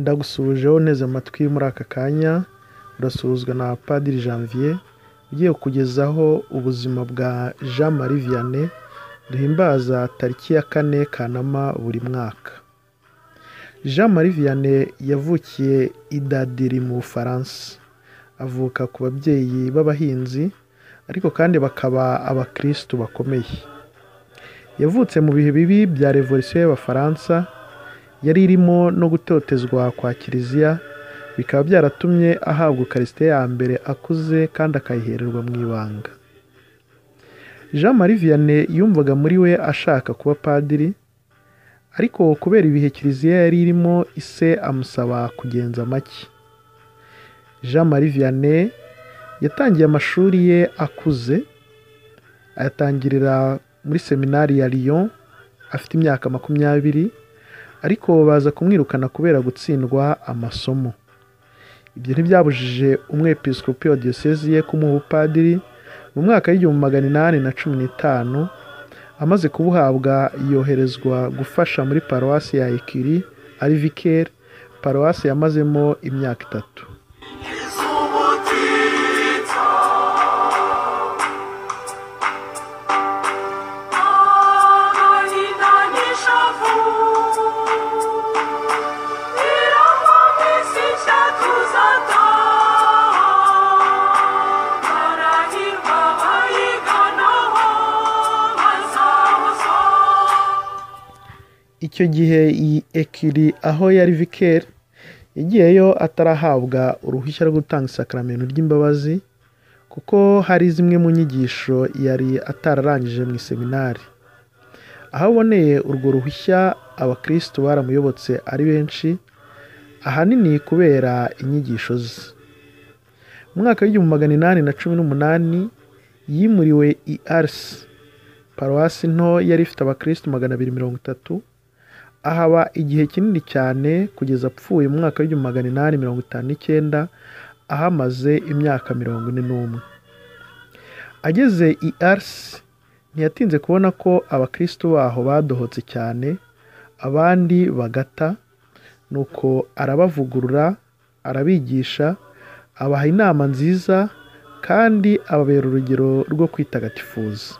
Ndagusuhuje wowe unteze amatwi muri aka kanya, urasuhuzwa na Padiri Janvier, ugiye kukugezaho ubuzima bwa Jean Marie Vianney, duhimbaza tariki ya 4 Kanama buri mwaka. Jean Marie Vianney yavukiye i Dadiri mu Bufaransa. Avuka ku babyeyi b'abahinzi, ariko kandi bakaba abakristu bakomeye. Yavutse mu bihe bibi bya Revolution y'Abafaransa, yari irimo no gutotezwa kwa Kiliziya, bikaba byaratumye ahabwa Ukarisitiya ya mbere akuze kandi akayihererwa mu ibanga. Jean Marie Vianney yumvaga muri we ashaka kuba padiri, ariko kubera ibihe Kiliziya yari irimo, ise amusaba kugenza make. Jean Marie Vianney yatangiye amashuri ye akuze, ayatangirira muri seminari ya Lyon afite imyaka 20, ariko baza kumwirukana kubera gutsindwa amasomo. Ibyo ntibyabujije umwepiskopi wa diyosezi ye kumuha ubupadiri mu mwaka w'1815. Amaze kubuhabwa yoherezwa gufasha muri paruwasi ya Écurie ari vicaire, paruwasi yamazemo imyaka 3. Icyo gihe iyi Écurie aho yari vicaire, yagiyeyo atarahabwa uruhushya rwo gutanga isakaramentu ry'imbabazi, kuko hari zimwe mu nyigisho yari atararangije mu seminari. Aho aboneye urwo ruhushya, abakristo baramuyobotse ari benshi, ahanini kubera inyigisho ze. Mu mwaka w'1818 yimuriwe i Ars, paruwasi nto yari ifite abakristo 230, ahaba igihe kinini cyane kugeza apfuye mu mwaka w'1859, ahamaze imyaka 41. Ageze i Ars, ntiyatinze kubona ko abakristo baho badohotse cyane, abandi bagata, nuko arabavugurura, arabigisha, abaha inama nziza, kandi ababera urugero rwo kwitagatifuza.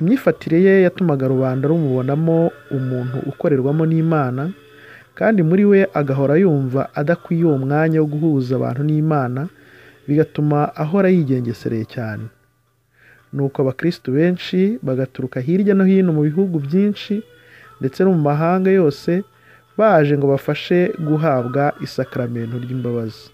Imyifatire ye yatumaga rubanda rumubonamo umuntu ukorerwamo n'Imana, kandi muri we agahora yumva adakwiye uwo mwanya wo guhuza abantu n'Imana, bigatuma ahora yigengesereye cyane. Nuko abakristo benshi bagaturuka hirya no hino mu bihugu byinshi ndetse no mu mahanga yose, baje ngo bafashe guhabwa isakaramentu ry'imbabazi.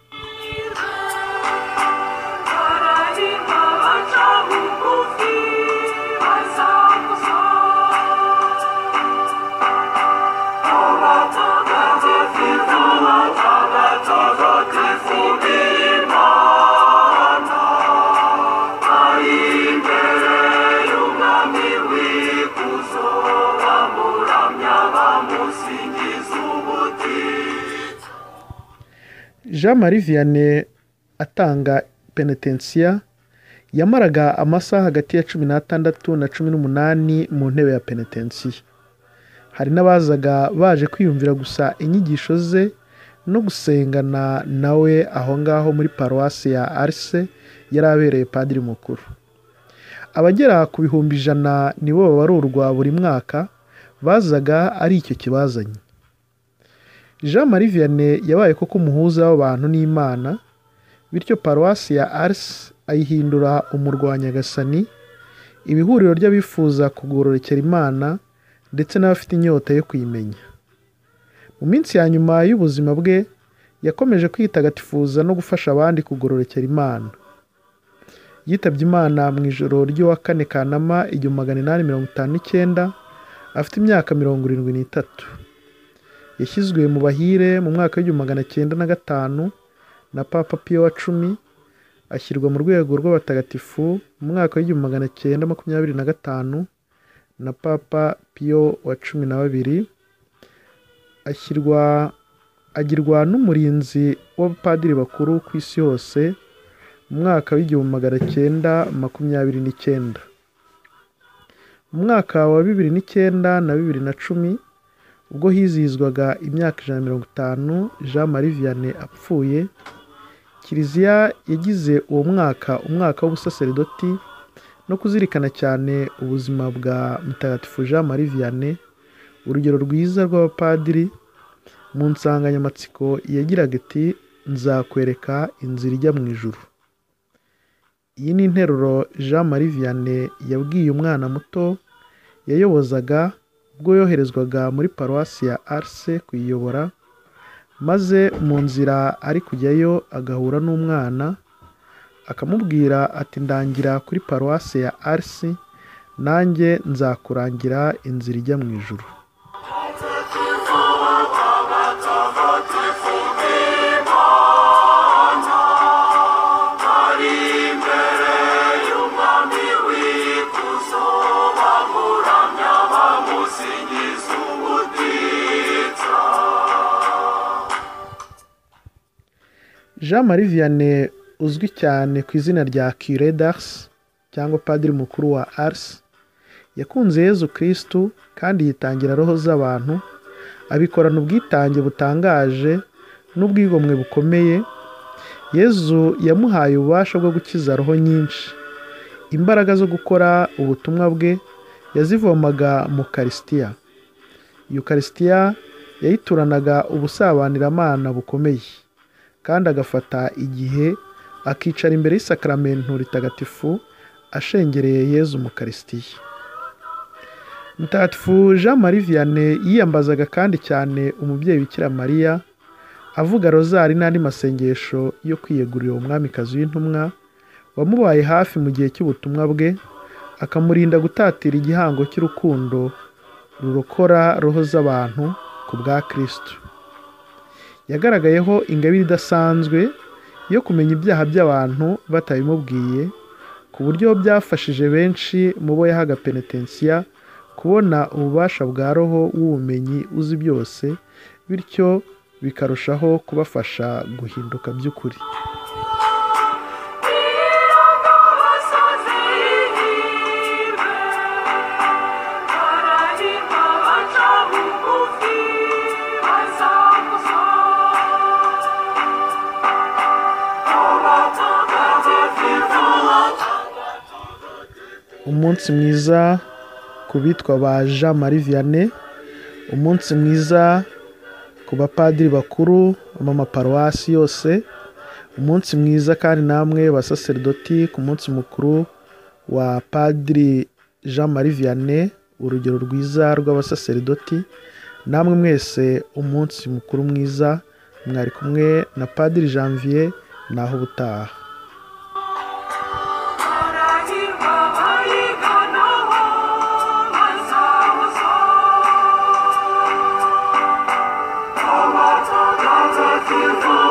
Jean Marie Vianney atanga penitensiya yamaraga amasaha hagati ya 16 na 18 mu ntebe ya penitensiya. Hari n'abazaga baje kwiyumvira gusa inyigisho ze no gusengana nawe aho ngaho muri paruwasi ya Ars yari abereye padiri mukuru. Abagera ku bihumbi 100 nibo babarurwa buri mwaka, bazaga ari icyo kibazanye. Jean Marie Vianney yabaye koko umuhuza w'abantu n'Imana, bityo paruwasi ya Ars ayihindura umurwanyagasani, ibihuriro ry'abifuza kugororokera Imana ndetse n'abafite inyota yo kuyimenya. Mu minsi ya nyuma y'ubuzima bwe, yakomeje kwitagatifuza no gufasha abandi kugororokera Imana. Yitabye Imana mu ijoro ry'uwa 4 Kanama 1859, afite imyaka 73. Yashyizwe mu bahire mu mwaka w'1905 na Papa Pio wa 10, ashyirwa mu rwego rw'abatagatifu mu mwaka w'1925 na Papa Pio wa 12, agirwa n'umurinzi w'abapadiri bakuru ku isi yose mu mwaka w'1929. Mu mwaka wa 2009 na 2010 ubwo hizihizwaga imyaka 150 Jean Marie Vianney apfuye. Kiliziya yagize uwo mwaka umwaka w'ubusaserdoti no kuzirikana cyane ubuzima bwa Mutagatifu Jean Marie Vianney, urugero rwiza rw'abapadiri, mu nsanganyamatsiko yagiraga iti nzakwereka inzira ijya mu ijuru. Iyi ni interuro Jean Marie Vianney yabwiye umwana muto yayobozaga ubwo yoherezwaga muri paruwasi ya Ars kuyiyobora, maze mu nzira ari kujyayo agahura n'umwana akamubwira ati ndangira kuri paruwasi ya Ars, nanjye nzakurangira inzira ijya mu ijuru. Jean Marie Vianney uzwi cyane ku izina rya Curé d'Ars cyangwa padiri mukuru wa Ars, yakunze Yezu Kristu kandi yitangira roho z'abantu, abikorana ubwitange butangaje n'ubwigomwe bukomeye. Yezu yamuhaye ububasha bwo gukiza roho nyinshi. Imbaraga zo gukora ubutumwa bwe yazivomaga mu Eucharistia. Eucharistia yayituranaga ubusabanyiramana bukomeye, kandi agafata igihe akicara imbere y'isakramento ritagatifu ashengereye Yezu mu Eucharistia. Mutagatifu Jean Marie Vianney yiyambazaga kandi cyane umubyeyi Bikira Mariya, avuga rozari n'andi masengesho yo kwiyegurira umwamikazi w'intumwa wamubaye hafi mu gihe cy'ubutumwa bwe, akamurinda gutatira igihango cy'urukundo rurokora roho z'abantu ku bwa Kristo. Yagaragayeho ingabire idasanzwe yo kumenya ibyaha by'abantu batabimubwiye, ku buryo byafashije benshi mu bo yahaga penetensiya kubona ububasha bwa roho w'ubumenyi uzi byose, bityo bikarushaho kubafasha guhinduka by'ukuri. Umunsi mwiza ku bitwa ba Jean Marie Vianney, umunsi mwiza ku bapadiri bakuru mu maparuwasi yose, umunsi mwiza kandi namwe basaserdoti ku munsi mukuru wa Padiri Jean Marie Vianney, urugero rwiza rw'abasaserdoti. Namwe mwese umunsi mukuru mwiza. Mwari kumwe na Padiri Janvier, naho ubutaha. Beautiful.